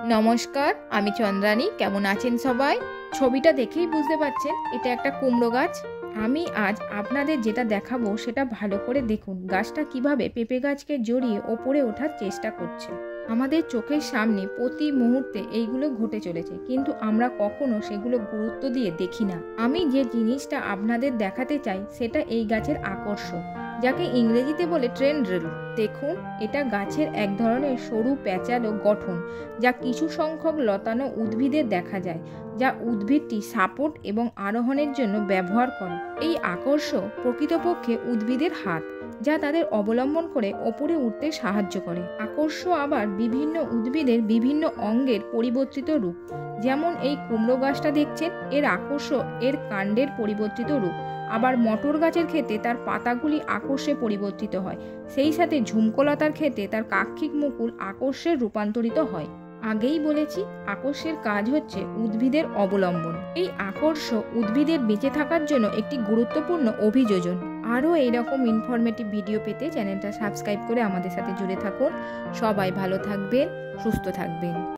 নমস্কার, আমি চন্দ্রানী। কেমন আছেন সবাই? ছবিটা দেখেই বুঝতে পারছেন এটা একটা কুমড়ো গাছ। আমি আজ আপনাদের যেটা দেখাবো সেটা ভালো করে দেখুন, গাছটা কিভাবে পেঁপে গাছকে জড়িয়ে ওপরে ওঠার চেষ্টা করছে। আমাদের চোখের সামনে প্রতি মুহূর্তে এইগুলো ঘটে চলেছে, কিন্তু আমরা কখনো সেগুলো গুরুত্ব দিয়ে দেখি না। আমি যে জিনিসটা আপনাদের দেখাতে চাই সেটা এই গাছের আকর্ষণ, যাকে ইংরেজিতে বলে ট্রেন্ড্রিল। দেখুন, এটা গাছের এক ধরনের সরু প্যাঁচালো গঠন, যা কিছু সংখ্যক লতানো উদ্ভিদের দেখা যায়, যা উদ্ভিদটি সাপোর্ট এবং আরোহণের জন্য ব্যবহার করে। এই আকর্ষণ প্রকৃতপক্ষে উদ্ভিদের হাত, যা তাদের অবলম্বন করে ওপরে উঠতে সাহায্য করে। আকর্ষণ আবার বিভিন্ন উদ্ভিদের বিভিন্ন অঙ্গের পরিবর্তিত রূপ। যেমন এই কুমড়ো গাছটা দেখছেন, এর আকর্ষণ এর কাণ্ডের পরিবর্তিত রূপ। আবার মটর গাছের ক্ষেত্রে তার পাতাগুলি আকর্ষে পরিবর্তিত হয়, সেই সাথে ঝুমকোলতার ক্ষেত্রে তার কাক্ষিক মুকুল আকর্ষে রূপান্তরিত হয়। আগেই বলেছি, আকর্ষের কাজ হচ্ছে উদ্ভিদের অবলম্বন। এই আকর্ষ উদ্ভিদের বেঁচে থাকার জন্য একটি গুরুত্বপূর্ণ অভিযোজন। আরও এইরকম ইনফরমেটিভ ভিডিও পেতে চ্যানেলটা সাবস্ক্রাইব করে আমাদের সাথে জুড়ে থাকুন। সবাই ভালো থাকবেন, সুস্থ থাকবেন।